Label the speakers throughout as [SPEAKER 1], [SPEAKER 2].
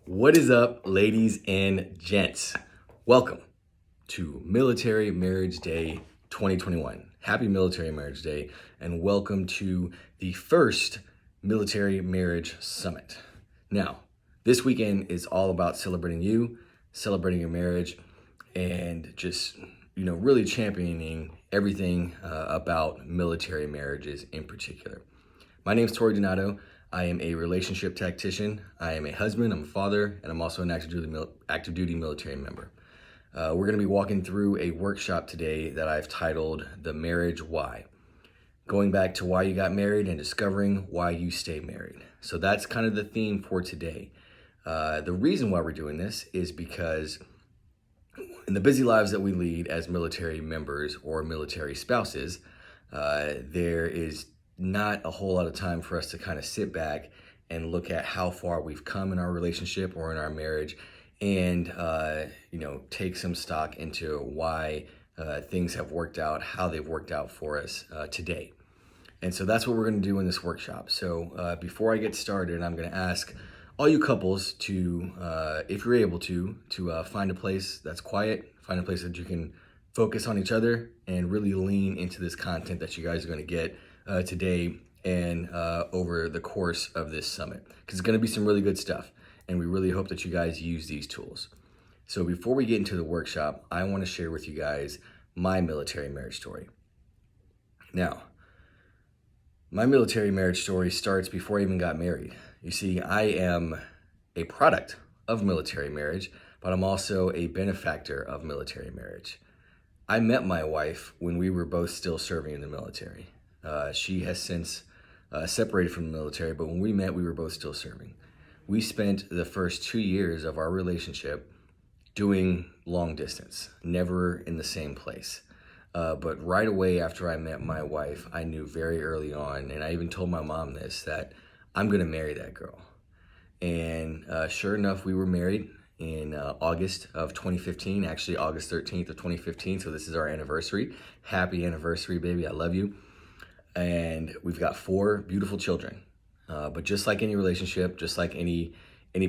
[SPEAKER 1] What is up, ladies and gents? Welcome to Military Marriage Day 2021. Happy Military Marriage Day, and welcome to the first Military Marriage Summit. Now, this weekend is all about celebrating you, celebrating your marriage, and just, really championing everything about military marriages in particular. My name is Tori Donato. I am a relationship tactician. I am a husband, I'm a father, and I'm also an active duty military member. We're going to be walking through a workshop today that I've titled The Marriage Why. Going back to why you got married and discovering why you stay married. So that's kind of the theme for today. The reason why we're doing this is because in the busy lives that we lead as military members or military spouses, there is not a whole lot of time for us to kind of sit back and look at how far we've come in our relationship or in our marriage and, take some stock into why things have worked out, how they've worked out for us today. And so that's what we're going to do in this workshop. So before I get started, I'm going to ask all you couples to, if you're able to find a place that's quiet, find a place that you can focus on each other and really lean into this content that you guys are going to get today and over the course of this summit, because it's going to be some really good stuff, and we really hope that you guys use these tools. So before we get into the workshop, I want to share with you guys my military marriage story. Now, my military marriage story starts before I even got married. You see, I am a product of military marriage, but I'm also a benefactor of military marriage. I met my wife when we were both still serving in the military. She has since separated from the military, but when we met, we were both still serving. We spent the first 2 years of our relationship doing long distance, never in the same place. But right away after I met my wife, I knew very early on, and I even told my mom this, that I'm going to marry that girl. And sure enough, we were married in August of 2015, actually August 13th of 2015. So this is our anniversary. Happy anniversary, baby. I love you. And we've got 4 beautiful children. But just like any relationship, just like any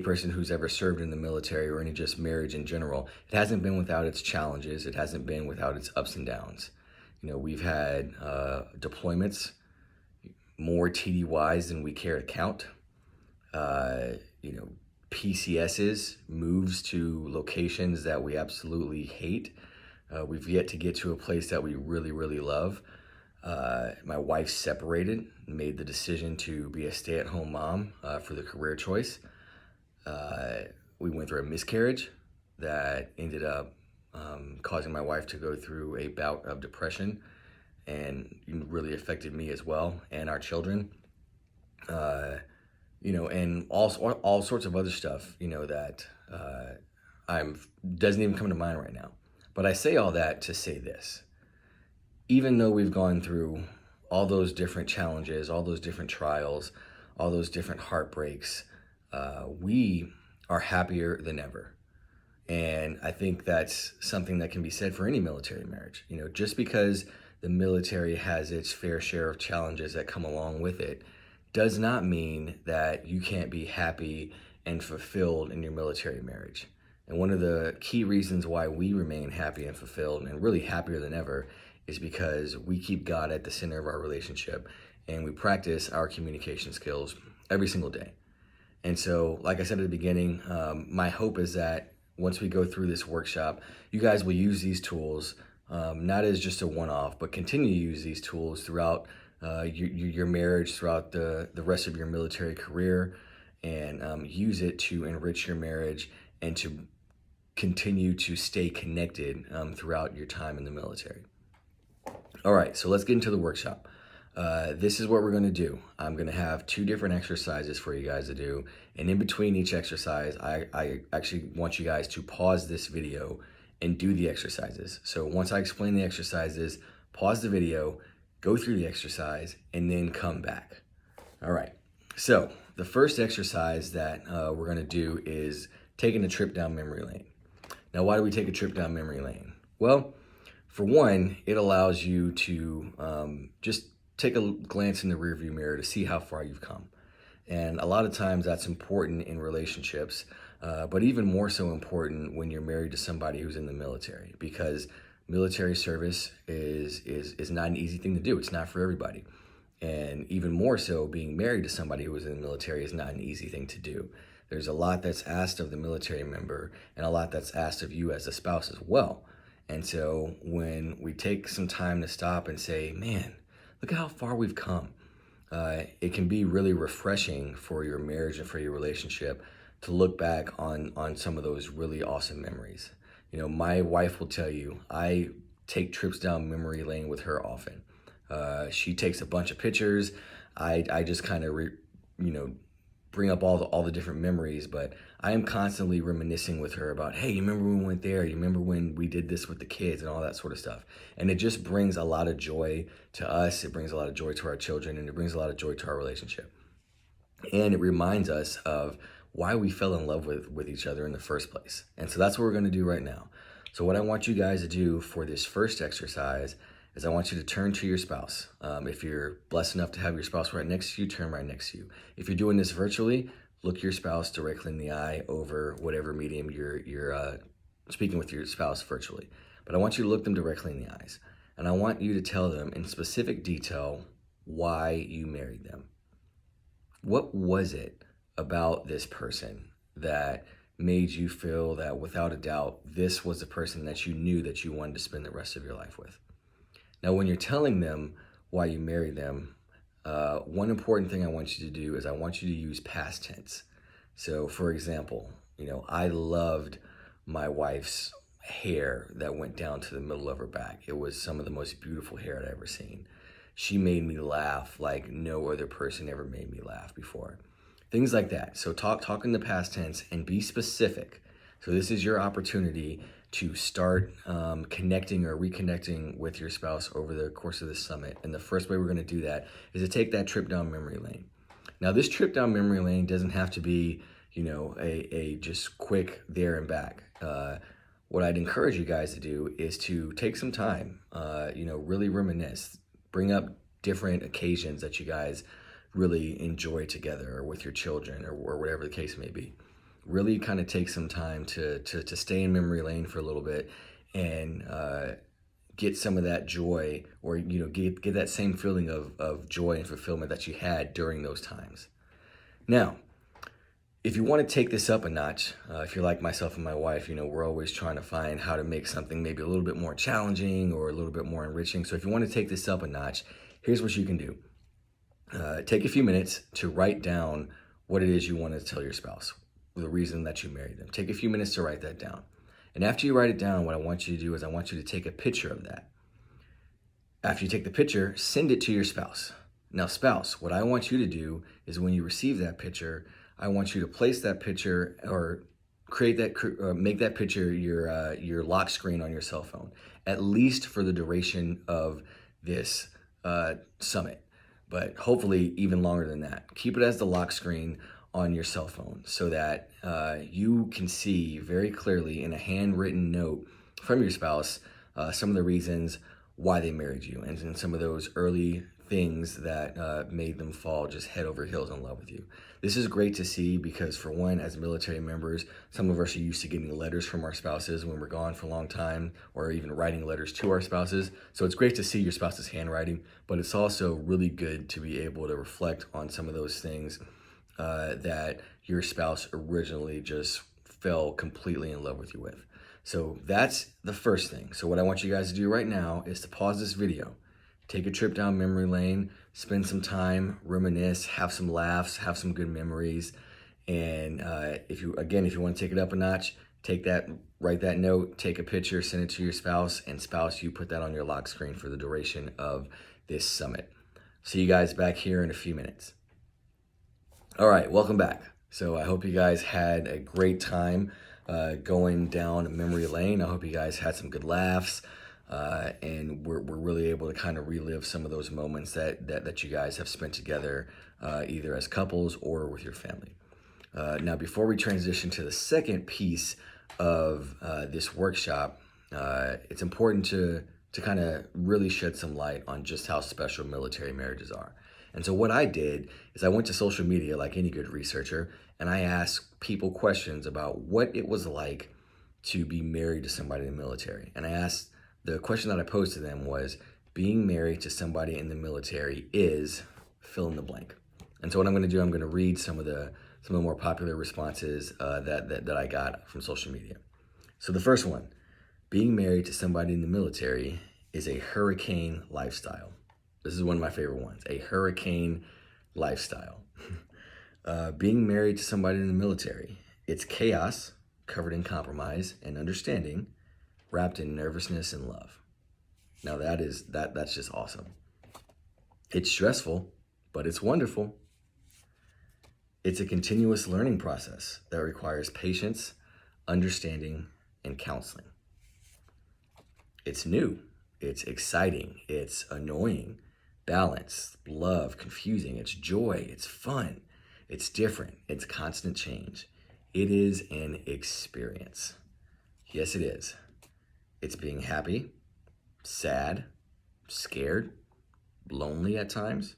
[SPEAKER 1] person who's ever served in the military or any just marriage in general, it hasn't been without its challenges. It hasn't been without its ups and downs. We've had deployments, more TDYs than we care to count. PCSs, moves to locations that we absolutely hate. We've yet to get to a place that we really, really love. My wife separated, made the decision to be a stay-at-home mom for the career choice. We went through a miscarriage that ended up causing my wife to go through a bout of depression, and really affected me as well and our children. And all sorts of other stuff, that doesn't even come to mind right now. But I say all that to say this. Even though we've gone through all those different challenges, all those different trials, all those different heartbreaks, we are happier than ever. And I think that's something that can be said for any military marriage. Just because the military has its fair share of challenges that come along with it, does not mean that you can't be happy and fulfilled in your military marriage. And one of the key reasons why we remain happy and fulfilled and really happier than ever is because we keep God at the center of our relationship and we practice our communication skills every single day. And so, like I said at the beginning, my hope is that once we go through this workshop, you guys will use these tools, not as just a one-off, but continue to use these tools throughout your marriage, throughout the rest of your military career, and use it to enrich your marriage and to continue to stay connected throughout your time in the military. All right, so let's get into the workshop. This is what we're going to do. I'm going to have 2 different exercises for you guys to do, and in between each exercise, I actually want you guys to pause this video and do the exercises. So once I explain the exercises, pause the video, go through the exercise, and then come back. All right, so the first exercise that we're going to do is taking a trip down memory lane. Now, why do we take a trip down memory lane? Well, for one, it allows you to just take a glance in the rearview mirror to see how far you've come. And a lot of times that's important in relationships but even more so important when you're married to somebody who's in the military, because military service is not an easy thing to do. It's not for everybody. And even more so, being married to somebody who is in the military is not an easy thing to do. There's a lot that's asked of the military member and a lot that's asked of you as a spouse as well. And so when we take some time to stop and say, man, look at how far we've come, it can be really refreshing for your marriage and for your relationship to look back on some of those really awesome memories. You know, my wife will tell you, I take trips down memory lane with her often. She takes a bunch of pictures. I just kind of, bring up all the different memories, but I am constantly reminiscing with her about, hey, you remember when we went there? You remember when we did this with the kids and all that sort of stuff? And it just brings a lot of joy to us. It brings a lot of joy to our children, and it brings a lot of joy to our relationship. And it reminds us of why we fell in love with each other in the first place. And so that's what we're going to do right now. So what I want you guys to do for this first exercise is I want you to turn to your spouse. If you're blessed enough to have your spouse right next to you, turn right next to you. If you're doing this virtually, look your spouse directly in the eye over whatever medium you're speaking with your spouse virtually. But I want you to look them directly in the eyes. And I want you to tell them in specific detail why you married them. What was it about this person that made you feel that without a doubt, this was the person that you knew that you wanted to spend the rest of your life with? Now, when you're telling them why you married them, one important thing I want you to do is I want you to use past tense. So, for example, I loved my wife's hair that went down to the middle of her back. It was some of the most beautiful hair I'd ever seen. She made me laugh like no other person ever made me laugh before. Things like that. So talk in the past tense and be specific. So this is your opportunity to start connecting or reconnecting with your spouse over the course of this summit. And the first way we're going to do that is to take that trip down memory lane. Now, this trip down memory lane doesn't have to be, a just quick there and back. What I'd encourage you guys to do is to take some time, really reminisce, bring up different occasions that you guys really enjoy together or with your children or whatever the case may be. Really kind of take some time to stay in memory lane for a little bit and get some of that joy or, get that same feeling of joy and fulfillment that you had during those times. Now, if you want to take this up a notch, if you're like myself and my wife, we're always trying to find how to make something maybe a little bit more challenging or a little bit more enriching. So if you want to take this up a notch, here's what you can do. Take a few minutes to write down what it is you want to tell your spouse, the reason that you married them. Take a few minutes to write that down. And after you write it down, what I want you to do is I want you to take a picture of that. After you take the picture, send it to your spouse. Now, spouse, what I want you to do is when you receive that picture, I want you to place that picture or make that picture your lock screen on your cell phone, at least for the duration of this summit, but hopefully even longer than that. Keep it as the lock screen on your cell phone so that you can see very clearly in a handwritten note from your spouse some of the reasons why they married you and some of those early things that made them fall just head over heels in love with you. This is great to see because, for one, as military members, some of us are used to getting letters from our spouses when we're gone for a long time or even writing letters to our spouses. So it's great to see your spouse's handwriting, but it's also really good to be able to reflect on some of those things that your spouse originally just fell completely in love with you with. So that's the first thing. So what I want you guys to do right now is to pause this video, take a trip down memory lane, spend some time, reminisce, have some laughs, have some good memories. And if you want to take it up a notch, write that note, take a picture, send it to your spouse, and spouse, you put that on your lock screen for the duration of this summit. See you guys back here in a few minutes. All right, welcome back. So I hope you guys had a great time going down memory lane. I hope you guys had some good laughs. And we're really able to kind of relive some of those moments that you guys have spent together, either as couples or with your family. Now, before we transition to the second piece of this workshop, it's important to kind of really shed some light on just how special military marriages are. And so what I did is I went to social media like any good researcher, and I asked people questions about what it was like to be married to somebody in the military. And the question that I posed to them was, being married to somebody in the military is fill in the blank. And so what I'm going to do, I'm going to read some of the more popular responses that I got from social media. So the first one, being married to somebody in the military is a hurricane lifestyle. This is one of my favorite ones, a hurricane lifestyle. Being married to somebody in the military, it's chaos covered in compromise and understanding, wrapped in nervousness and love. Now that's just awesome. It's stressful, but it's wonderful. It's a continuous learning process that requires patience, understanding, and counseling. It's new, it's exciting, it's annoying, balanced, love, confusing, it's joy, it's fun, it's different, it's constant change. It is an experience. Yes, it is. It's being happy, sad, scared, lonely at times.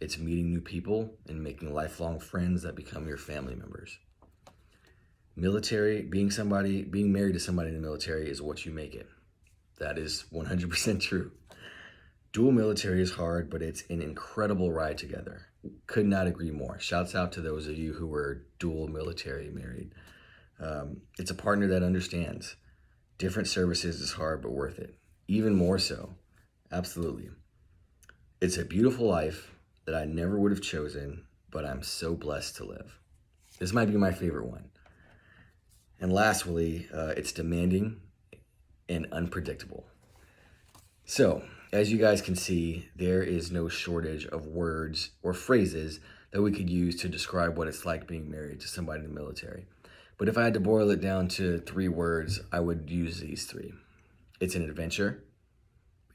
[SPEAKER 1] It's meeting new people and making lifelong friends that become your family members. Being married to somebody in the military is what you make it. That is 100% true. Dual military is hard, but it's an incredible ride together. Could not agree more. Shouts out to those of you who were dual military married. It's a partner that understands. Different services is hard, but worth it. Even more so. Absolutely. It's a beautiful life that I never would have chosen, but I'm so blessed to live. This might be my favorite one. And lastly, it's demanding and unpredictable. So, as you guys can see, there is no shortage of words or phrases that we could use to describe what it's like being married to somebody in the military. But if I had to boil it down to 3 words, I would use these 3. It's an adventure,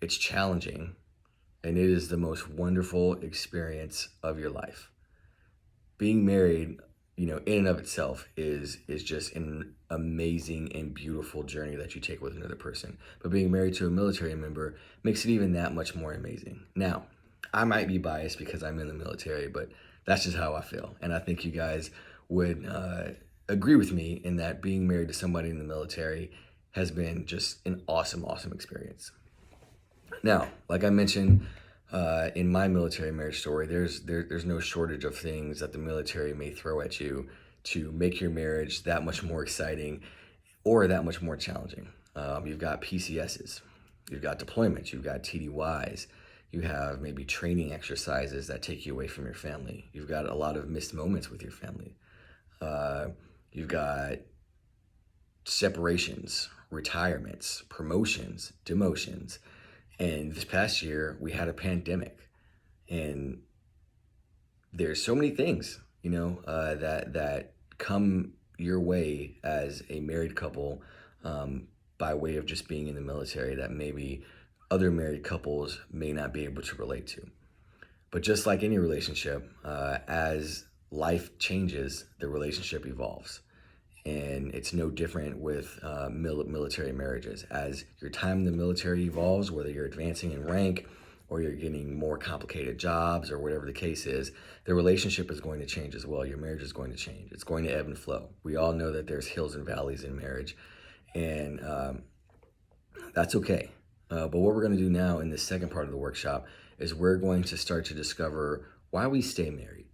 [SPEAKER 1] it's challenging, and it is the most wonderful experience of your life. Being married, in and of itself is just an amazing and beautiful journey that you take with another person. But being married to a military member makes it even that much more amazing. Now, I might be biased because I'm in the military, but that's just how I feel. And I think you guys would agree with me in that being married to somebody in the military has been just an awesome, awesome experience. Now, like I mentioned, in my military marriage story, there's no shortage of things that the military may throw at you to make your marriage that much more exciting or that much more challenging. You've got PCSs, you've got deployments, you've got TDYs, you have maybe training exercises that take you away from your family. You've got a lot of missed moments with your family. You've got separations, retirements, promotions, demotions. And this past year, we had a pandemic, and there's so many things, that come your way as a married couple by way of just being in the military that maybe other married couples may not be able to relate to. But just like any relationship, as life changes, the relationship evolves. And it's no different with military marriages. As your time in the military evolves, whether you're advancing in rank or you're getting more complicated jobs or whatever the case is, the relationship is going to change as well. Your marriage is going to change. It's going to ebb and flow. We all know that there's hills and valleys in marriage, and that's okay. But what we're going to do now in the second part of the workshop is we're going to start to discover why we stay married.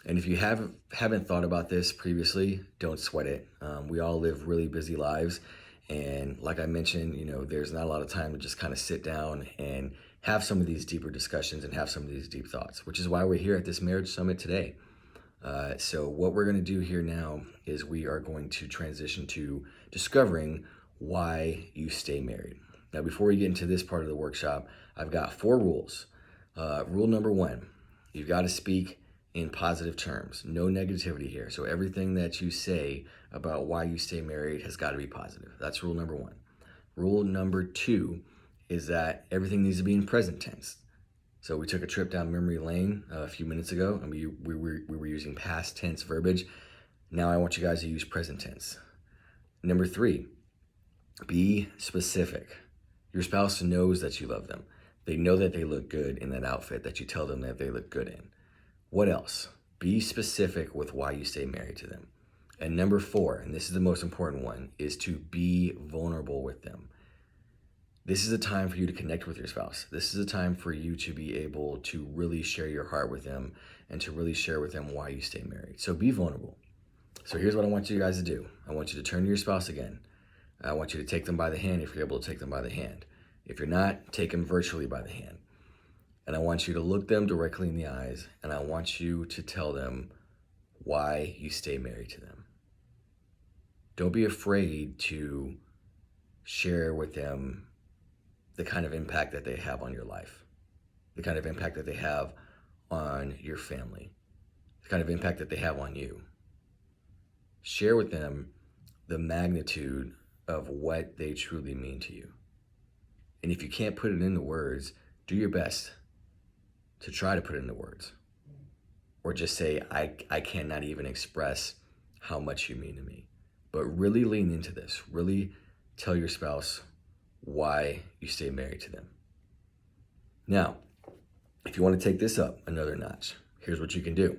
[SPEAKER 1] And if you haven't thought about this previously, don't sweat it. We all live really busy lives. And like I mentioned, there's not a lot of time to just kind of sit down and have some of these deeper discussions and have some of these deep thoughts, which is why we're here at this Marriage Summit today. So what we're going to do here now is we are going to transition to discovering why you stay married. Now, before we get into this part of the workshop, I've got 4 rules. Rule number 1, you've got to speak in positive terms. No negativity here. So everything that you say about why you stay married has got to be positive. That's rule number 1. Rule number 2 is that everything needs to be in present tense. So we took a trip down memory lane a few minutes ago, and we were using past tense verbiage. Now I want you guys to use present tense. Number 3, be specific. Your spouse knows that you love them. They know that they look good in that outfit that you tell them that they look good in. What else? Be specific with why you stay married to them. And number 4, and this is the most important one, is to be vulnerable with them. This is a time for you to connect with your spouse. This is a time for you to be able to really share your heart with them and to really share with them why you stay married. So be vulnerable. So here's what I want you guys to do. I want you to turn to your spouse again. I want you to take them by the hand if you're able to take them by the hand. If you're not, take them virtually by the hand. And I want you to look them directly in the eyes, and I want you to tell them why you stay married to them. Don't be afraid to share with them the kind of impact that they have on your life, the kind of impact that they have on your family, the kind of impact that they have on you. Share with them the magnitude of what they truly mean to you. And if you can't put it into words, do your best to try to put it into words. Or just say, I cannot even express how much you mean to me. But really lean into this. Really tell your spouse why you stay married to them. Now, if you want to take this up another notch, here's what you can do.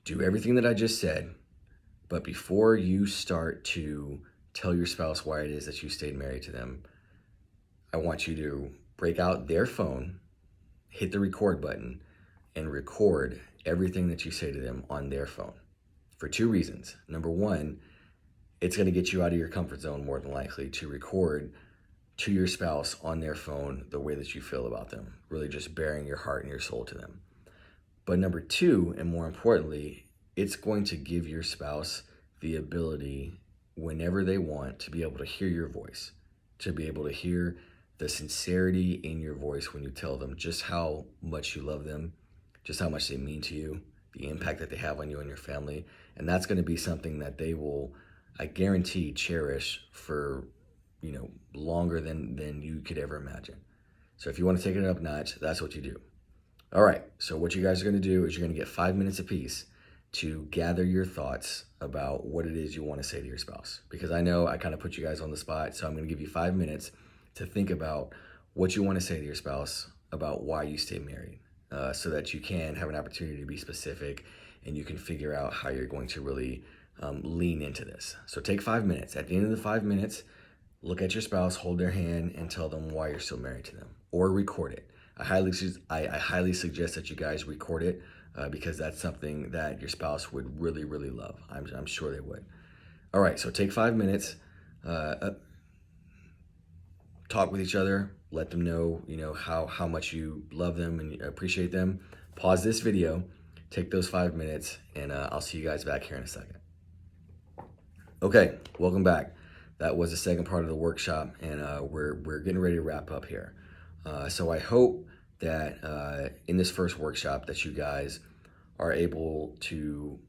[SPEAKER 1] Do everything that I just said, but before you start to tell your spouse why it is that you stayed married to them, I want you to break out their phone, hit the record button, and record everything that you say to them on their phone for 2 reasons. Number 1, it's going to get you out of your comfort zone more than likely to record to your spouse on their phone the way that you feel about them, really just bearing your heart and your soul to them. But number 2, and more importantly, it's going to give your spouse the ability whenever they want to be able to hear your voice, to be able to hear the sincerity in your voice when you tell them just how much you love them, just how much they mean to you, the impact that they have on you and your family. And that's going to be something that they will, I guarantee, cherish for, longer than you could ever imagine. So if you want to take it up a notch, that's what you do. All right. So what you guys are going to do is you're going to get 5 minutes apiece to gather your thoughts about what it is you want to say to your spouse. Because I know I kind of put you guys on the spot, so I'm going to give you 5 minutes to think about what you want to say to your spouse about why you stay married, so that you can have an opportunity to be specific and you can figure out how you're going to really lean into this. So take 5 minutes. At the end of the 5 minutes, look at your spouse, hold their hand, and tell them why you're still married to them, or record it. I highly suggest that you guys record it because that's something that your spouse would really, really love. I'm sure they would. All right, so take 5 minutes. Talk with each other, let them know, how much you love them and appreciate them. Pause this video, take those 5 minutes, and I'll see you guys back here in a second. Okay, welcome back. That was the second part of the workshop, and we're getting ready to wrap up here. So I hope that in this first workshop that you guys are able to,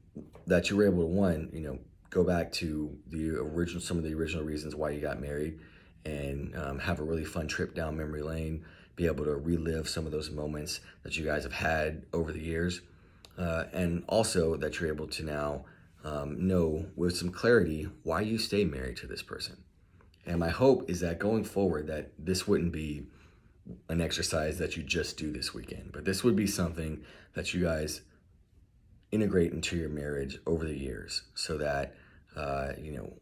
[SPEAKER 1] that you were able to, one, go back to some of the original reasons why you got married, and have a really fun trip down memory lane, be able to relive some of those moments that you guys have had over the years, and also that you're able to now know with some clarity why you stay married to this person. And my hope is that going forward, that this wouldn't be an exercise that you just do this weekend, but this would be something that you guys integrate into your marriage over the years, so that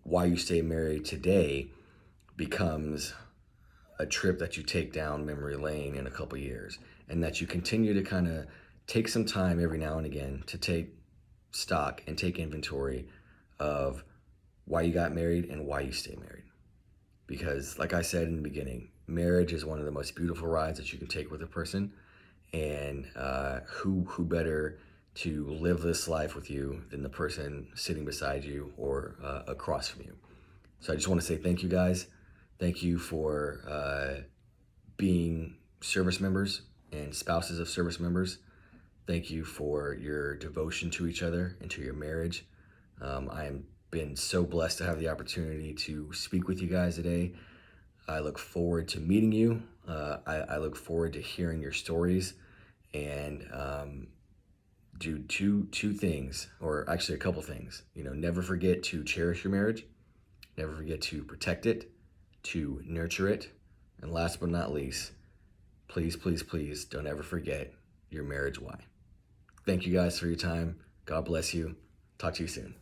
[SPEAKER 1] why you stay married today becomes a trip that you take down memory lane in a couple years, and that you continue to kind of take some time every now and again to take stock and take inventory of why you got married and why you stay married. Because like I said in the beginning, marriage is one of the most beautiful rides that you can take with a person, and who better to live this life with you than the person sitting beside you or across from you. So I just want to say thank you guys. Thank you for being service members and spouses of service members. Thank you for your devotion to each other and to your marriage. I am been so blessed to have the opportunity to speak with you guys today. I look forward to meeting you. I look forward to hearing your stories, and do two things, or actually a couple things. Never forget to cherish your marriage. Never forget to protect it, to nurture it, and last but not least, please, please, please don't ever forget your marriage why. Thank you guys for your time. God bless you. Talk to you soon.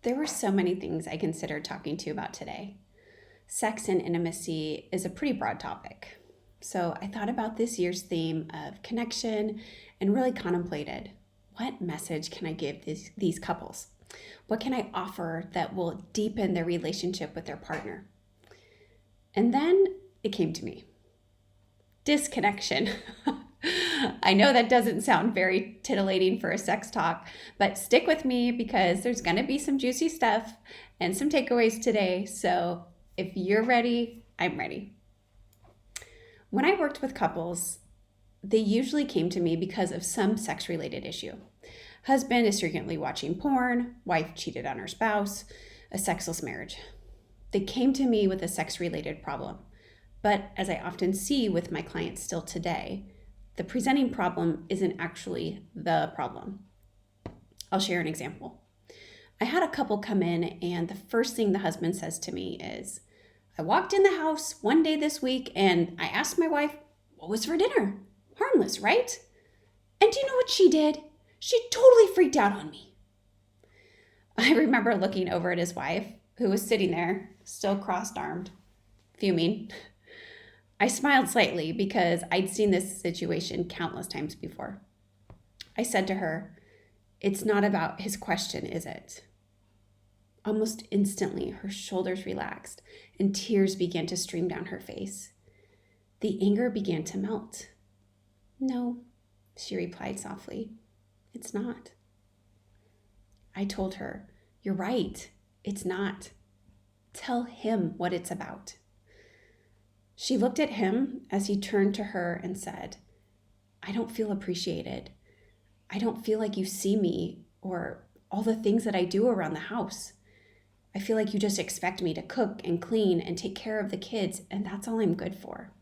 [SPEAKER 2] There were so many things I considered talking to you about today. Sex and intimacy is a pretty broad topic. So I thought about this year's theme of connection and really contemplated what message can I give these couples? What can I offer that will deepen their relationship with their partner? And then it came to me. Disconnection. I know that doesn't sound very titillating for a sex talk, but stick with me because there's going to be some juicy stuff and some takeaways today. So if you're ready, I'm ready. When I worked with couples, they usually came to me because of some sex-related issue. Husband is frequently watching porn, wife cheated on her spouse, a sexless marriage. They came to me with a sex-related problem. But as I often see with my clients still today, the presenting problem isn't actually the problem. I'll share an example. I had a couple come in, and the first thing the husband says to me is, I walked in the house one day this week and I asked my wife, what was for dinner? Harmless, right? And do you know what she did? She totally freaked out on me. I remember looking over at his wife, who was sitting there, still crossed-armed, fuming. I smiled slightly because I'd seen this situation countless times before. I said to her, it's not about his question, is it? Almost instantly, her shoulders relaxed and tears began to stream down her face. The anger began to melt. No, she replied softly, it's not. I told her, you're right, it's not. Tell him what it's about. She looked at him as he turned to her and said, I don't feel appreciated. I don't feel like you see me or all the things that I do around the house. I feel like you just expect me to cook and clean and take care of the kids, and that's all I'm good for.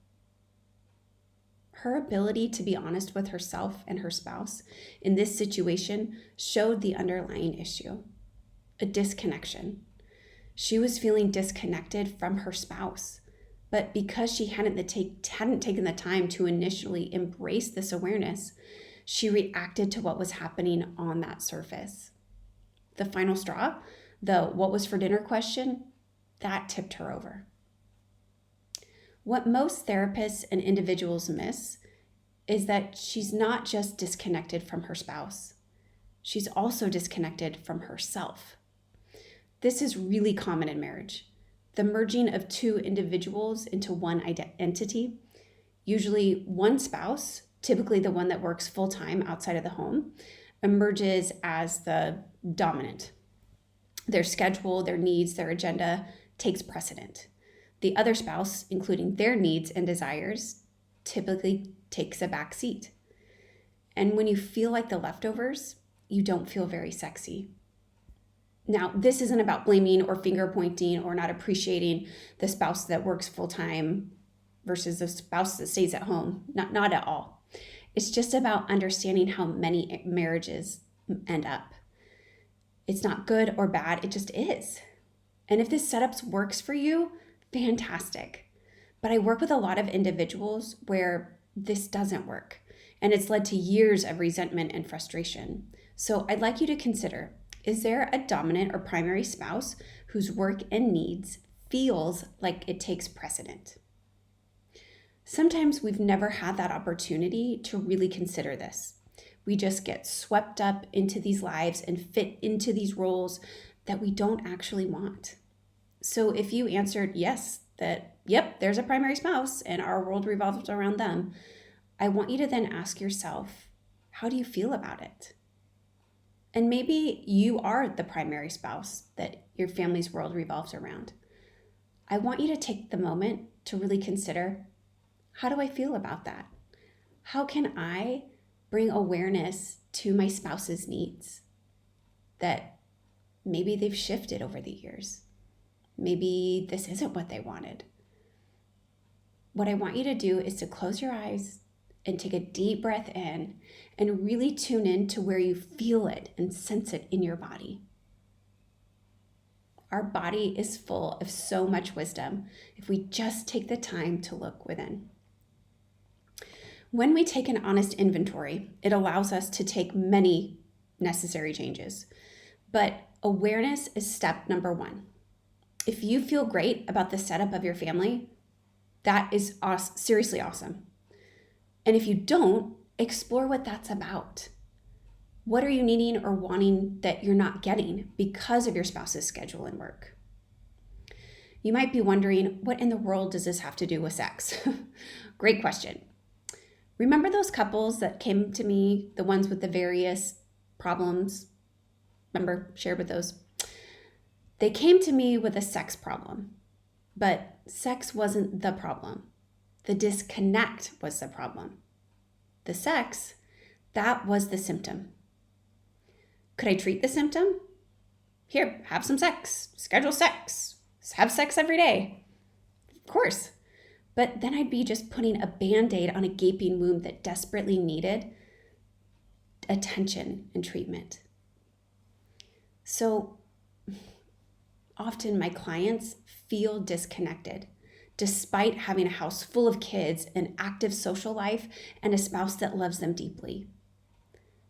[SPEAKER 2] Her ability to be honest with herself and her spouse in this situation showed the underlying issue, a disconnection. She was feeling disconnected from her spouse, but because she hadn't taken the time to initially embrace this awareness, she reacted to what was happening on that surface. The final straw, the what was for dinner question, that tipped her over. What most therapists and individuals miss is that she's not just disconnected from her spouse. She's also disconnected from herself. This is really common in marriage. The merging of two individuals into one entity, usually one spouse, typically the one that works full-time outside of the home, emerges as the dominant. Their schedule, their needs, their agenda takes precedent. The other spouse, including their needs and desires, typically takes a back seat. And when you feel like the leftovers, you don't feel very sexy. Now, this isn't about blaming or finger pointing or not appreciating the spouse that works full-time versus the spouse that stays at home. Not at all. It's just about understanding how many marriages end up. It's not good or bad, it just is. And if this setup works for you, fantastic. But I work with a lot of individuals where this doesn't work, and it's led to years of resentment and frustration. So I'd like you to consider, is there a dominant or primary spouse whose work and needs feels like it takes precedent? Sometimes we've never had that opportunity to really consider this. We just get swept up into these lives and fit into these roles that we don't actually want. So if you answered yes, that, yep, there's a primary spouse and our world revolves around them, I want you to then ask yourself, how do you feel about it? And maybe you are the primary spouse that your family's world revolves around. I want you to take the moment to really consider, how do I feel about that? How can I bring awareness to my spouse's needs that maybe they've shifted over the years? Maybe this isn't what they wanted. What I want you to do is to close your eyes and take a deep breath in and really tune in to where you feel it and sense it in your body. Our body is full of so much wisdom if we just take the time to look within. When we take an honest inventory, it allows us to take many necessary changes. But Awareness is step number one. If you feel great about the setup of your family, that is seriously awesome. And if you don't, explore what that's about. What are you needing or wanting that you're not getting because of your spouse's schedule and work? You might be wondering, what in the world does this have to do with sex? Great question. Remember those couples that came to me, the ones with the various problems? Remember, shared with those? They came to me with a sex problem, but sex wasn't the problem. The disconnect was the problem. The sex, that was the symptom. Could I treat the symptom? Here, have some sex, schedule sex, have sex every day. Of course. But then I'd be just putting a Band-Aid on a gaping wound that desperately needed attention and treatment. So often my clients feel disconnected despite having a house full of kids, an active social life, and a spouse that loves them deeply.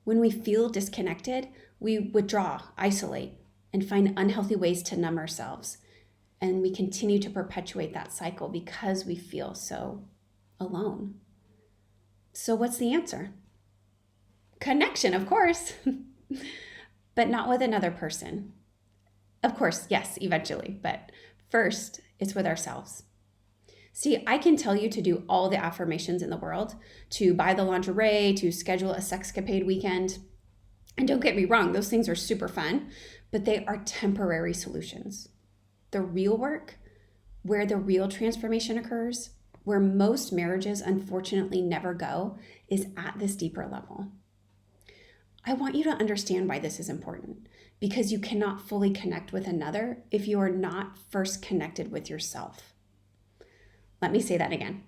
[SPEAKER 2] When we feel disconnected, we withdraw, isolate, and find unhealthy ways to numb ourselves. And we continue to perpetuate that cycle because we feel so alone. So what's the answer? Connection, of course, but not with another person. Of course, yes, eventually, but first, it's with ourselves. See, I can tell you to do all the affirmations in the world, to buy the lingerie, to schedule a sexcapade weekend. And don't get me wrong, those things are super fun, but they are temporary solutions. The real work, where the real transformation occurs, where most marriages unfortunately never go, is at this deeper level. I want you to understand why this is important, because you cannot fully connect with another if you are not first connected with yourself. Let me say that again.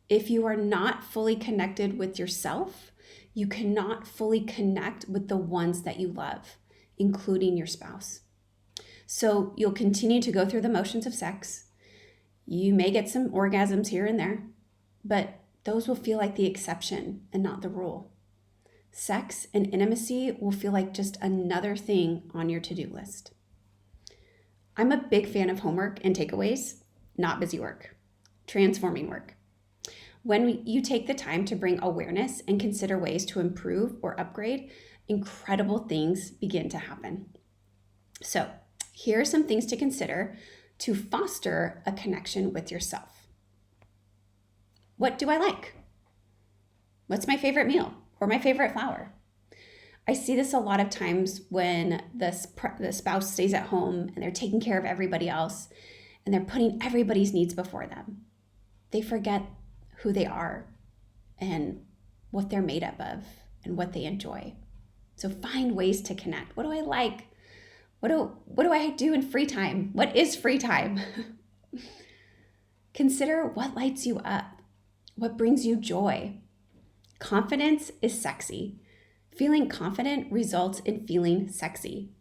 [SPEAKER 2] If you are not fully connected with yourself, you cannot fully connect with the ones that you love, including your spouse. So you'll continue to go through the motions of sex. You may get some orgasms here and there, but those will feel like the exception and not the rule. Sex and intimacy will feel like just another thing on your to-do list. I'm a big fan of homework and takeaways, not busy work, transforming work. When you take the time to bring awareness and consider ways to improve or upgrade, incredible things begin to happen. So, here are some things to consider to foster a connection with yourself. What do I like? What's my favorite meal or my favorite flower? I see this a lot of times when the spouse stays at home and they're taking care of everybody else and they're putting everybody's needs before them. They forget who they are and what they're made up of and what they enjoy. So find ways to connect. What do I like? What do I do in free time? What is free time? Consider what lights you up, what brings you joy. Confidence is sexy. Feeling confident results in feeling sexy.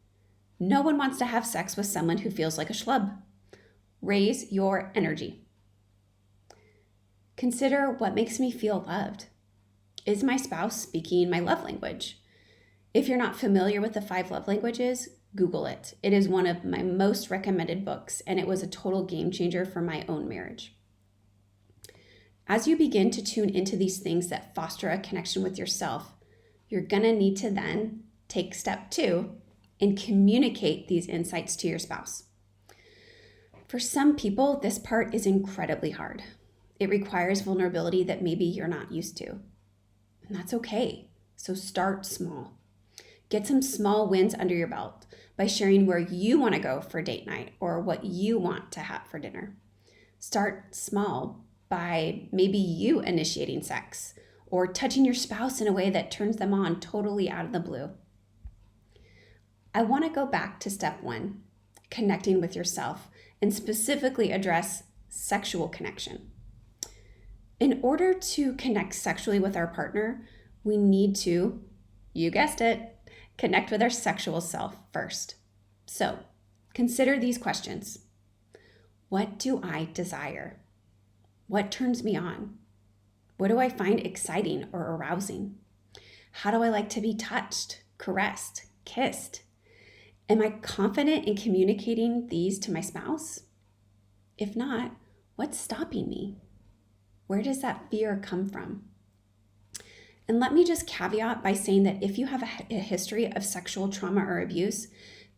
[SPEAKER 2] No one wants to have sex with someone who feels like a schlub. Raise your energy. Consider what makes me feel loved. Is my spouse speaking my love language? If you're not familiar with the 5 love languages, Google it. It is one of my most recommended books, and it was a total game changer for my own marriage. As you begin to tune into these things that foster a connection with yourself, you're going to need to then take step 2 and communicate these insights to your spouse. For some people, this part is incredibly hard. It requires vulnerability that maybe you're not used to. And that's okay. So start small. Get some small wins under your belt by sharing where you want to go for date night or what you want to have for dinner. Start small by maybe you initiating sex or touching your spouse in a way that turns them on totally out of the blue. I want to go back to step 1, connecting with yourself, and specifically address sexual connection. In order to connect sexually with our partner, we need to, you guessed it, connect with our sexual self first. So, consider these questions. What do I desire? What turns me on? What do I find exciting or arousing? How do I like to be touched, caressed, kissed? Am I confident in communicating these to my spouse? If not, what's stopping me? Where does that fear come from? And let me just caveat by saying that if you have a history of sexual trauma or abuse,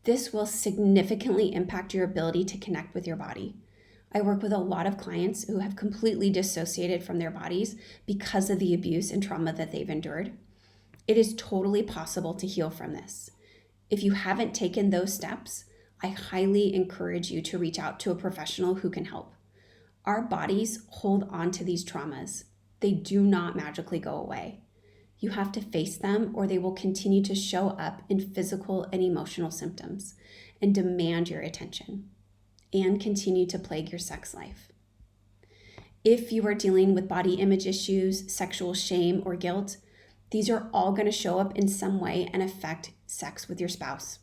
[SPEAKER 2] this will significantly impact your ability to connect with your body. I work with a lot of clients who have completely dissociated from their bodies because of the abuse and trauma that they've endured. It is totally possible to heal from this. If you haven't taken those steps, I highly encourage you to reach out to a professional who can help. Our bodies hold on to these traumas. They do not magically go away. You have to face them, or they will continue to show up in physical and emotional symptoms and demand your attention and continue to plague your sex life. If you are dealing with body image issues, sexual shame, or guilt, these are all going to show up in some way and affect sex with your spouse.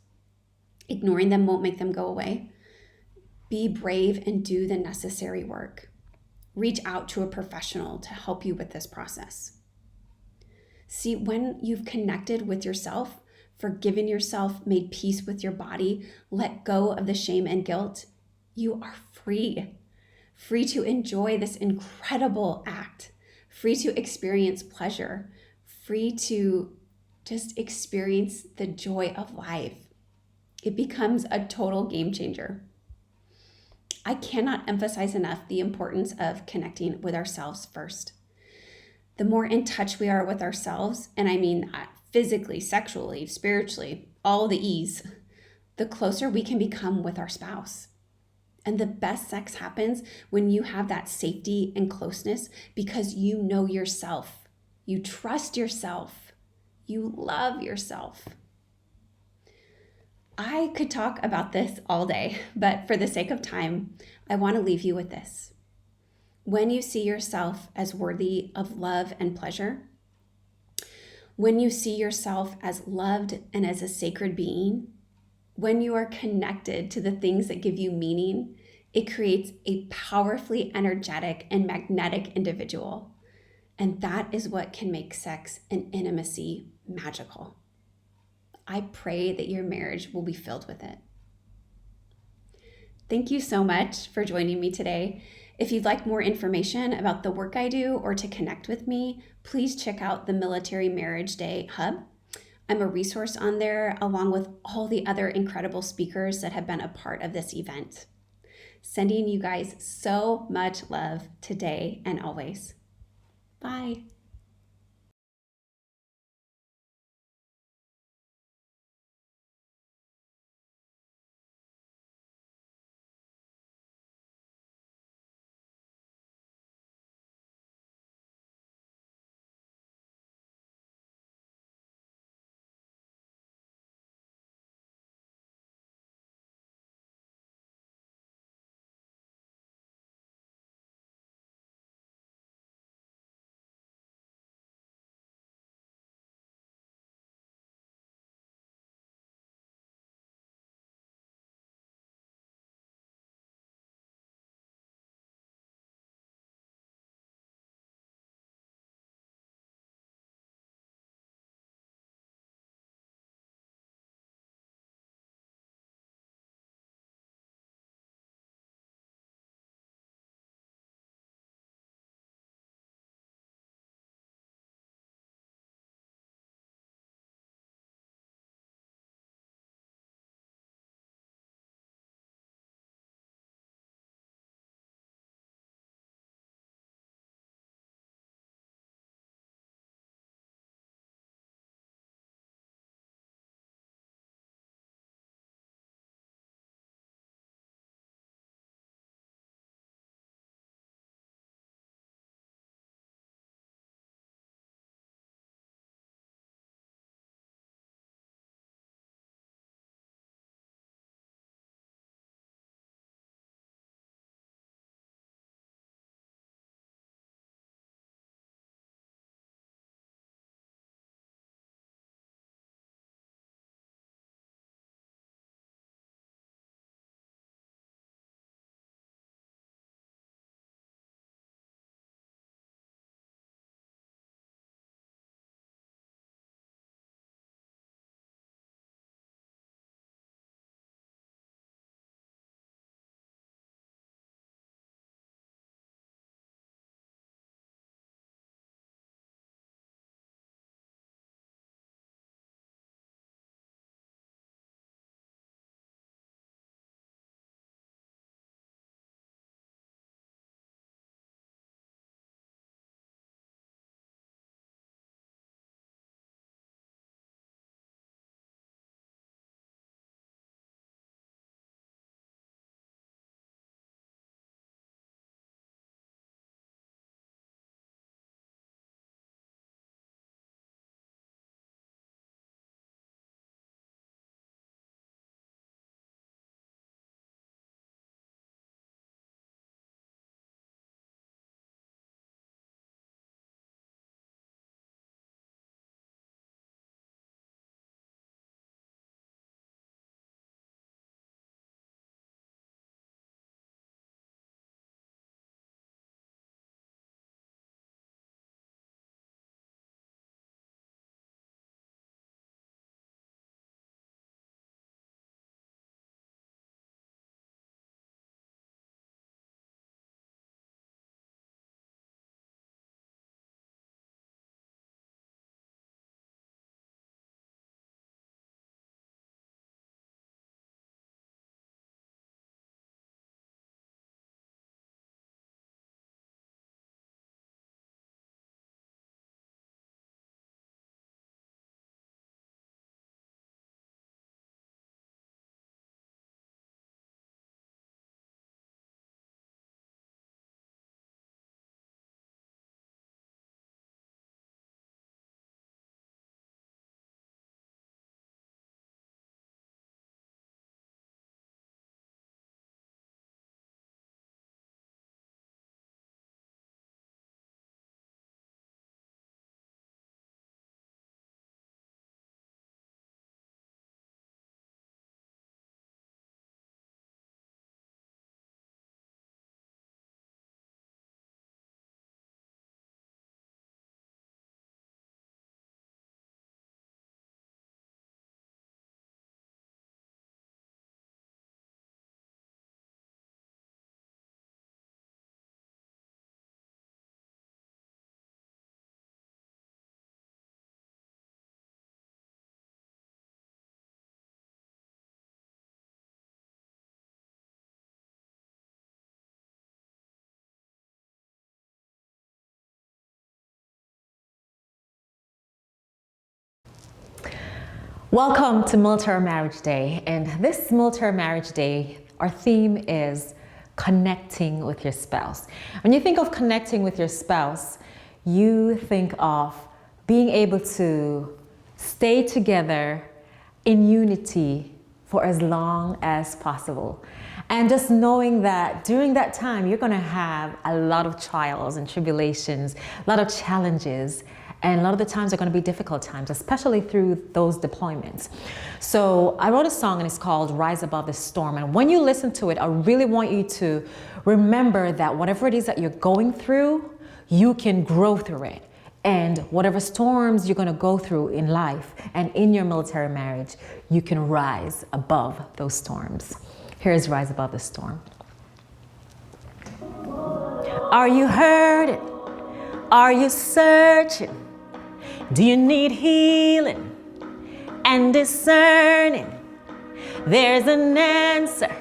[SPEAKER 2] Ignoring them won't make them go away. Be brave and do the necessary work. Reach out to a professional to help you with this process. See, when you've connected with yourself, forgiven yourself, made peace with your body, let go of the shame and guilt, you are free. Free to enjoy this incredible act, free to experience pleasure, free to just experience the joy of life. It becomes a total game changer. I cannot emphasize enough the importance of connecting with ourselves first. The more in touch we are with ourselves, and I mean that physically, sexually, spiritually, all the E's, the closer we can become with our spouse. And the best sex happens when you have that safety and closeness because you know yourself, you trust yourself, you love yourself. I could talk about this all day, but for the sake of time, I want to leave you with this. When you see yourself as worthy of love and pleasure, when you see yourself as loved and as a sacred being, when you are connected to the things that give you meaning, it creates a powerfully energetic and magnetic individual. And that is what can make sex and intimacy magical. I pray that your marriage will be filled with it. Thank you so much for joining me today. If you'd like more information about the work I do or to connect with me, please check out the Military Marriage Day Hub. I'm a resource on there along with all the other incredible speakers that have been a part of this event. Sending you guys so much love today and always. Bye.
[SPEAKER 3] Welcome to Military Marriage Day. And this Military Marriage Day, our theme is connecting with your spouse. When you think of connecting with your spouse, you think of being able to stay together in unity for as long as possible. And just knowing that during that time, you're going to have a lot of trials and tribulations, a lot of challenges, and a lot of the times are going to be difficult times, especially through those deployments. So I wrote a song and it's called Rise Above the Storm. And when you listen to it, I really want you to remember that whatever it is that you're going through, you can grow through it. And whatever storms you're going to go through in life and in your military marriage, you can rise above those storms. Here's Rise Above the Storm. Are you hurting? Are you searching? Do you need healing and discerning? There's an answer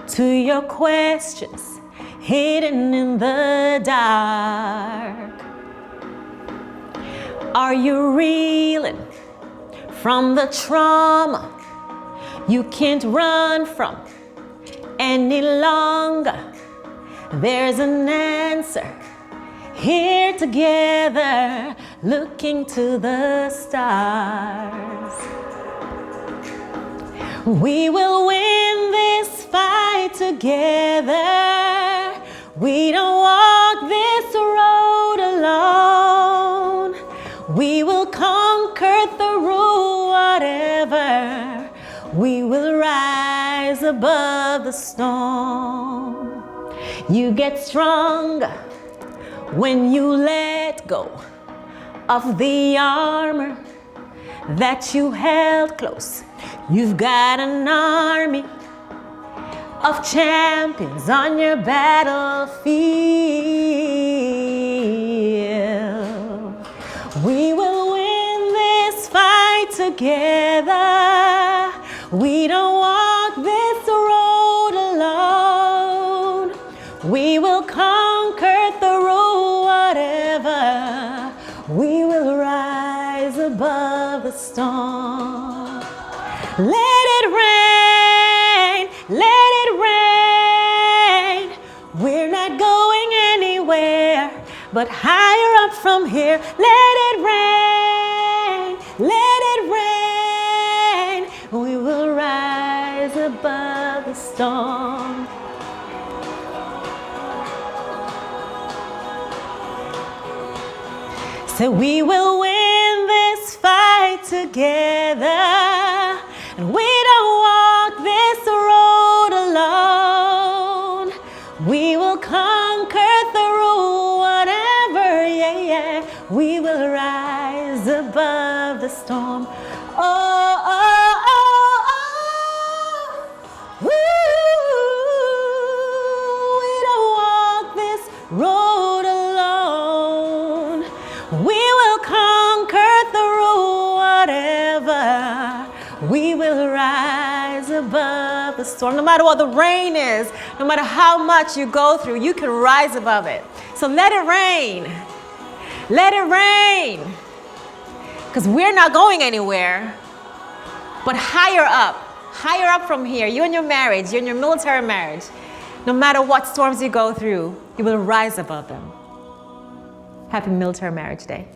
[SPEAKER 3] to your questions hidden in the dark. Are you reeling from the trauma you can't run from any longer? There's an answer here together, looking to the stars. We will win this fight together. We don't walk this road alone. We will conquer through whatever. We will rise above the storm. You get stronger when you let go of the armor that you held close. You've got an army of champions on your battlefield. We will win this fight together. We don't walk this road alone. We will conquer through whatever. We will rise above the storm. Let it rain, let it rain. We're not going anywhere but higher up from here. Let it rain, let it rain. We will rise above the storm. So we will win this fight together, and we don't walk this road alone. We will conquer through whatever, yeah, yeah. We will rise above the storm. Oh, oh, oh, oh. Woo. We don't walk this road alone. We will conquer through whatever. We will rise above the storm. No matter what the rain is, no matter how much you go through, you can rise above it. So let it rain. Let it rain. Because we're not going anywhere, but higher up from here. You and your marriage, you and your military marriage, no matter what storms you go through, you will rise above them. Happy Military Marriage Day.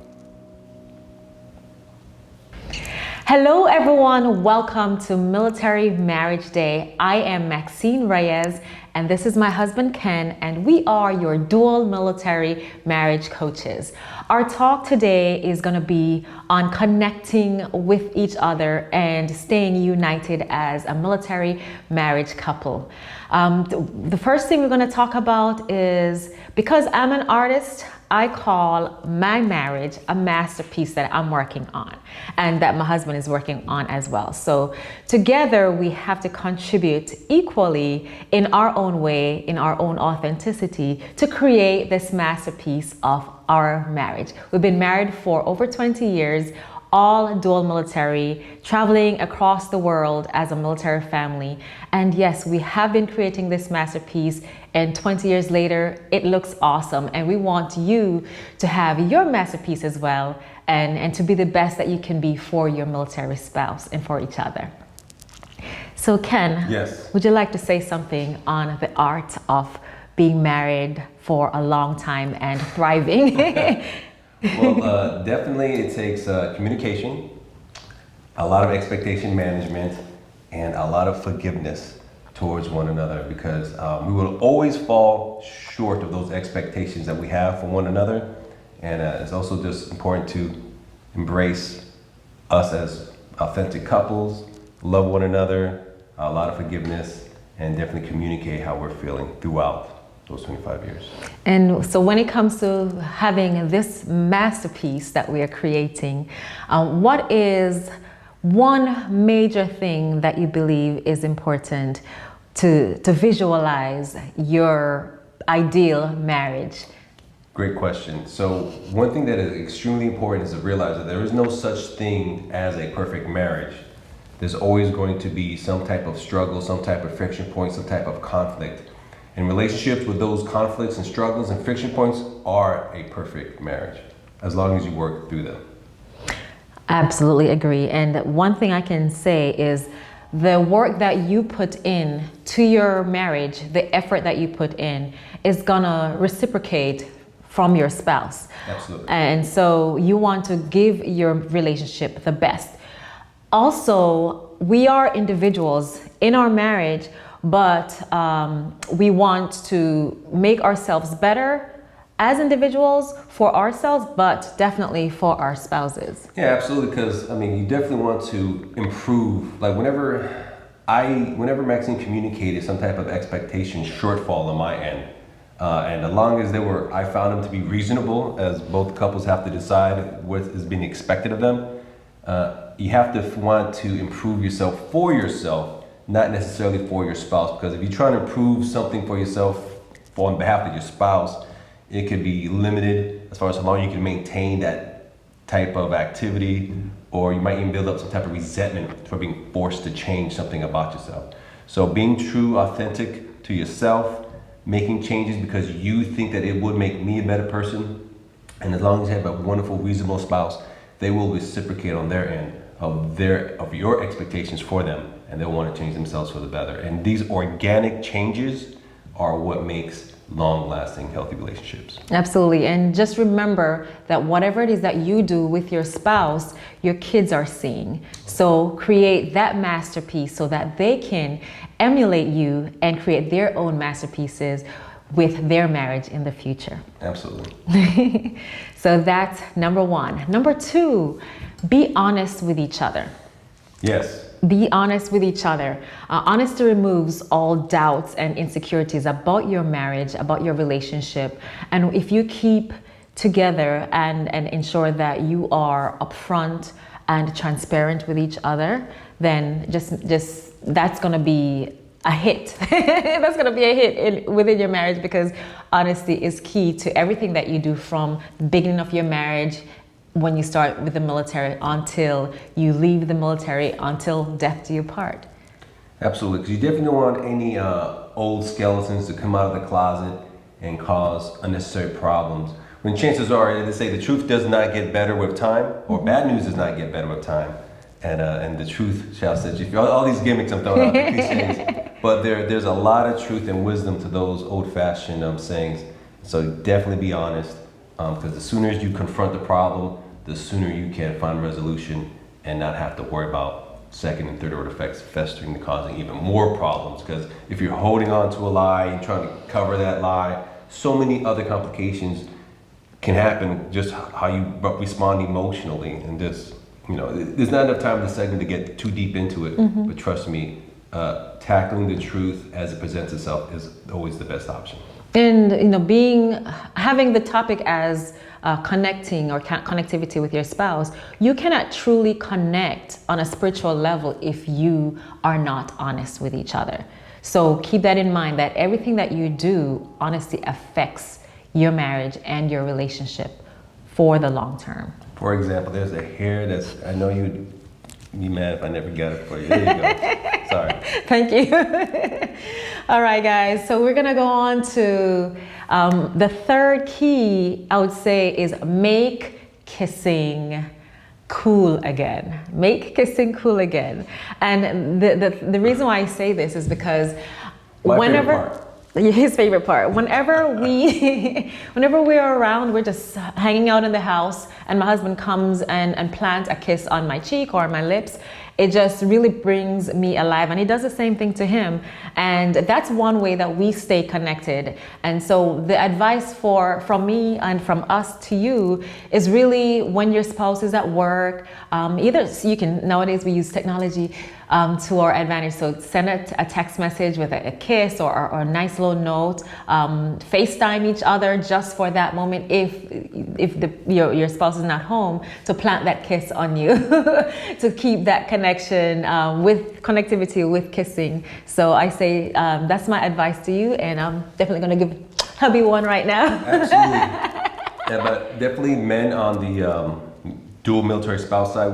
[SPEAKER 3] Hello everyone, welcome to Military Marriage Day. I am Maxine Reyes and this is my husband Ken, and we are your dual military marriage coaches. Our talk today is going to be on connecting with each other and staying united as a military marriage couple. The first thing we're going to talk about is, because I'm an artist, I call my marriage a masterpiece that I'm working on and that my husband is working on as well. So together we have to contribute equally in our own way, in our own authenticity, to create this masterpiece of our marriage. We've been married for over 20 years, all dual military, traveling across the world as a military family. And yes, we have been creating this masterpiece, and 20 years later, it looks awesome. And we want you to have your masterpiece as well and to be the best that you can be for your military spouse and for each other. So Ken,
[SPEAKER 4] Yes.
[SPEAKER 3] would you like to say something on the art of being married for a long time and thriving?
[SPEAKER 4] Well, definitely it takes communication, a lot of expectation management, and a lot of forgiveness towards one another, because we will always fall short of those expectations that we have for one another. And it's also just important to embrace us as authentic couples, love one another, a lot of forgiveness, and definitely communicate how we're feeling throughout those 25 years.
[SPEAKER 3] And so when it comes to having this masterpiece that we are creating, what is one major thing that you believe is important to visualize your ideal marriage?
[SPEAKER 4] Great question. So one thing that is extremely important is to realize that there is no such thing as a perfect marriage. There's always going to be some type of struggle, some type of friction point, some type of conflict. And relationships with those conflicts and struggles and friction points are a perfect marriage, as long as you work through them.
[SPEAKER 3] Absolutely agree. And one thing I can say is the work that you put in to your marriage, the effort that you put in, is gonna reciprocate from your spouse.
[SPEAKER 4] Absolutely.
[SPEAKER 3] And so you want to give your relationship the best. Also, we are individuals in our marriage, but we want to make ourselves better as individuals for ourselves, but definitely for our spouses.
[SPEAKER 4] Yeah, absolutely. Because you definitely want to improve. Like whenever Maxine communicated some type of expectation shortfall on my end, and as long as I found them to be reasonable, as both couples have to decide what is being expected of them. You have to want to improve yourself for yourself, not necessarily for your spouse. Because if you're trying to improve something for yourself on behalf of your spouse, it could be limited as far as how long you can maintain that type of activity, or you might even build up some type of resentment for being forced to change something about yourself. So being true, authentic to yourself, making changes because you think that it would make me a better person, and as long as you have a wonderful, reasonable spouse, they will reciprocate on their end of your expectations for them, and they'll want to change themselves for the better. And these organic changes are what makes long-lasting, healthy relationships.
[SPEAKER 3] Absolutely. And just remember that whatever it is that you do with your spouse, your kids are seeing. So create that masterpiece so that they can emulate you and create their own masterpieces with their marriage in the future.
[SPEAKER 4] Absolutely.
[SPEAKER 3] So that's number one. Number two, be honest with each other.
[SPEAKER 4] Yes.
[SPEAKER 3] Be honest with each other. Honesty removes all doubts and insecurities about your marriage, about your relationship. And if you keep together and ensure that you are upfront and transparent with each other, then just that's going to be a hit. That's going to be a hit within your marriage, because honesty is key to everything that you do from the beginning of your marriage, when you start with the military, until you leave the military, until death do you part.
[SPEAKER 4] Absolutely, because you definitely don't want any old skeletons to come out of the closet and cause unnecessary problems. When chances are, they say the truth does not get better with time, or bad news does not get better with time, and the truth shall set you free. All these gimmicks I'm throwing out, the cliches, but there's a lot of truth and wisdom to those old-fashioned sayings. So definitely be honest, because the sooner you confront the problem, the sooner you can find resolution and not have to worry about second and third order effects festering and causing even more problems. Because if you're holding on to a lie and trying to cover that lie, so many other complications can happen, just how you respond emotionally. And just, there's not enough time in the segment to get too deep into it, but trust me, tackling the truth as it presents itself is always the best option.
[SPEAKER 3] And having the topic as connecting or connectivity with your spouse, you cannot truly connect on a spiritual level if you are not honest with each other. So keep that in mind, that everything that you do honestly affects your marriage and your relationship for the long term.
[SPEAKER 4] For example, there's a hair that's, I know you'd be mad if I never got it for you. There you go. Sorry.
[SPEAKER 3] Thank you. All right, guys. So we're going to go on to the third key, I would say, is make kissing cool again. Make kissing cool again. And the reason why I say this is because his favorite part. Whenever we're around, we're just hanging out in the house, and my husband comes and plants a kiss on my cheek or on my lips. It just really brings me alive, and he does the same thing to him. And that's one way that we stay connected. And so the advice from me and from us to you is really, when your spouse is at work, nowadays we use technology to our advantage. So send a text message with a kiss or a nice little note. FaceTime each other just for that moment if your spouse is not home, to plant that kiss on you to keep that connection with connectivity with kissing. So I say that's my advice to you, and I'm definitely going to give hubby one right now.
[SPEAKER 4] Absolutely. Yeah, but definitely men on the dual military spouse side,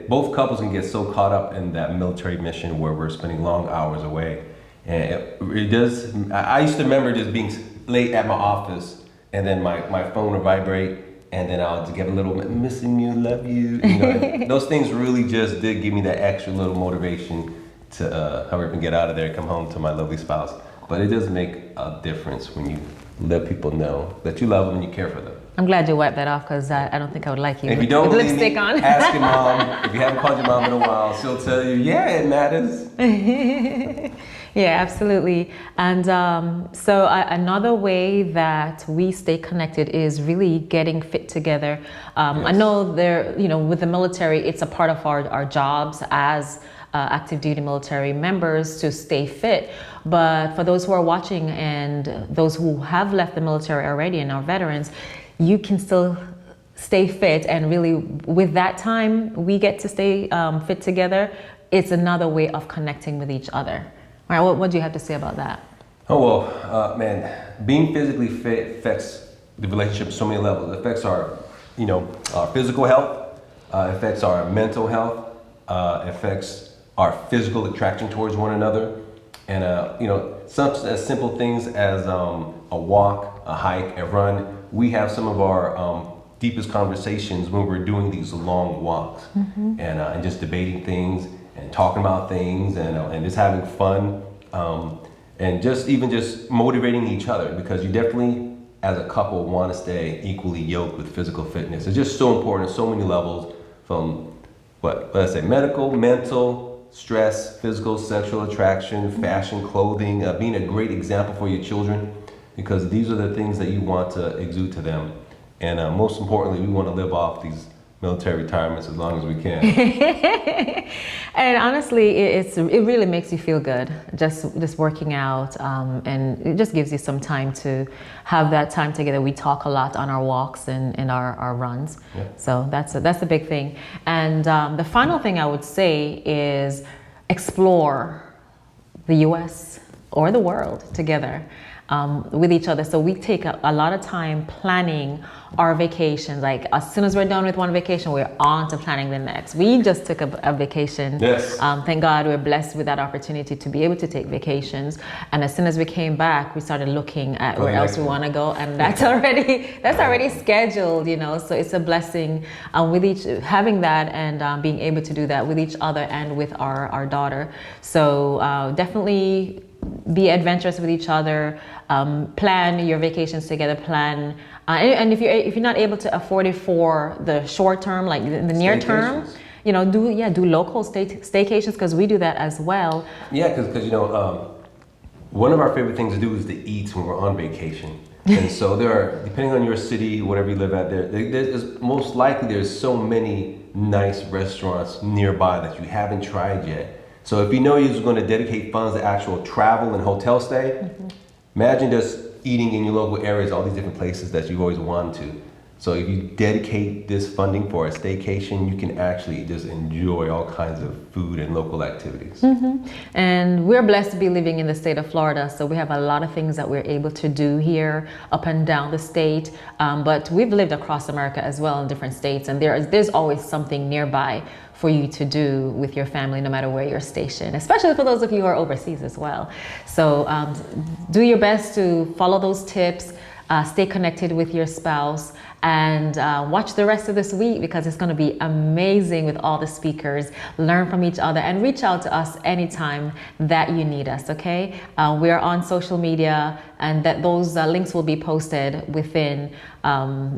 [SPEAKER 4] both couples can get so caught up in that military mission where we're spending long hours away. And it does, I used to remember just being late at my office, and then my phone would vibrate, and then I'll just get a little missing you, love you. And those things really just did give me that extra little motivation to hurry up and get out of there and come home to my lovely spouse. But it does make a difference when you let people know that you love them and you care for them.
[SPEAKER 3] I'm glad you wiped that off, because I don't think I would like you
[SPEAKER 4] if you don't
[SPEAKER 3] with
[SPEAKER 4] believe
[SPEAKER 3] lipstick
[SPEAKER 4] me,
[SPEAKER 3] on.
[SPEAKER 4] Ask your mom. If you haven't called your mom in a while, she'll tell you, yeah, it matters.
[SPEAKER 3] Yeah, absolutely. And so another way that we stay connected is really getting fit together. Yes. I know with the military, it's a part of our jobs as active duty military members to stay fit. But for those who are watching and those who have left the military already and are veterans, you can still stay fit. And really, with that time we get to stay fit together, it's another way of connecting with each other. All right, what do you have to say about that?
[SPEAKER 4] Oh, well, man, being physically fit affects the relationship on so many levels. It affects our physical health, affects our mental health, affects our physical attraction towards one another. And, such as simple things as a walk, a hike, a run. We have some of our deepest conversations when we're doing these long walks, mm-hmm. and just debating things and talking about things and just having fun, and just motivating each other, because you definitely, as a couple, want to stay equally yoked with physical fitness. It's just so important on so many levels, from medical, mental, stress, physical, sexual attraction, fashion, clothing, being a great example for your children, because these are the things that you want to exude to them. And most importantly, we want to live off these military retirements as long as we can.
[SPEAKER 3] And honestly, it really makes you feel good, just working out, and it just gives you some time to have that time together. We talk a lot on our walks and our runs. Yeah. So that's a big thing. And the final thing I would say is explore the US or the world together. With each other. So we take a lot of time planning our vacations. Like, as soon as we're done with one vacation, we're on to planning the next. We just took a vacation.
[SPEAKER 4] Yes.
[SPEAKER 3] Thank God we're blessed with that opportunity to be able to take vacations. And as soon as we came back, we started looking at where else we want to go, and that's already scheduled. So it's a blessing with having that and being able to do that with each other and with our daughter. So definitely be adventurous with each other. Plan your vacations together. Plan, and if you're not able to afford it for the short term, like in the near term, do local staycations, because we do that as well.
[SPEAKER 4] Yeah, because one of our favorite things to do is to eat when we're on vacation. And so there are, depending on your city, whatever you live at, there's most likely there's so many nice restaurants nearby that you haven't tried yet. So if you're going to dedicate funds to actual travel and hotel stay, mm-hmm. Imagine just eating in your local areas, all these different places that you've always wanted to. So if you dedicate this funding for a staycation, you can actually just enjoy all kinds of food and local activities.
[SPEAKER 3] Mm-hmm. And we're blessed to be living in the state of Florida, so we have a lot of things that we're able to do here up and down the state. But we've lived across America as well in different states, and there's always something nearby for you to do with your family, no matter where you're stationed, especially for those of you who are overseas as well. So do your best to follow those tips. Stay connected with your spouse and watch the rest of this week because it's going to be amazing with all the speakers. Learn from each other and reach out to us anytime that you need us, okay? We are on social media and those links will be posted within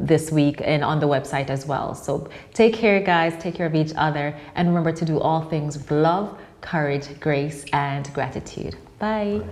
[SPEAKER 3] this week and on the website as well. So take care, guys. Take care of each other. And remember to do all things with love, courage, grace, and gratitude. Bye.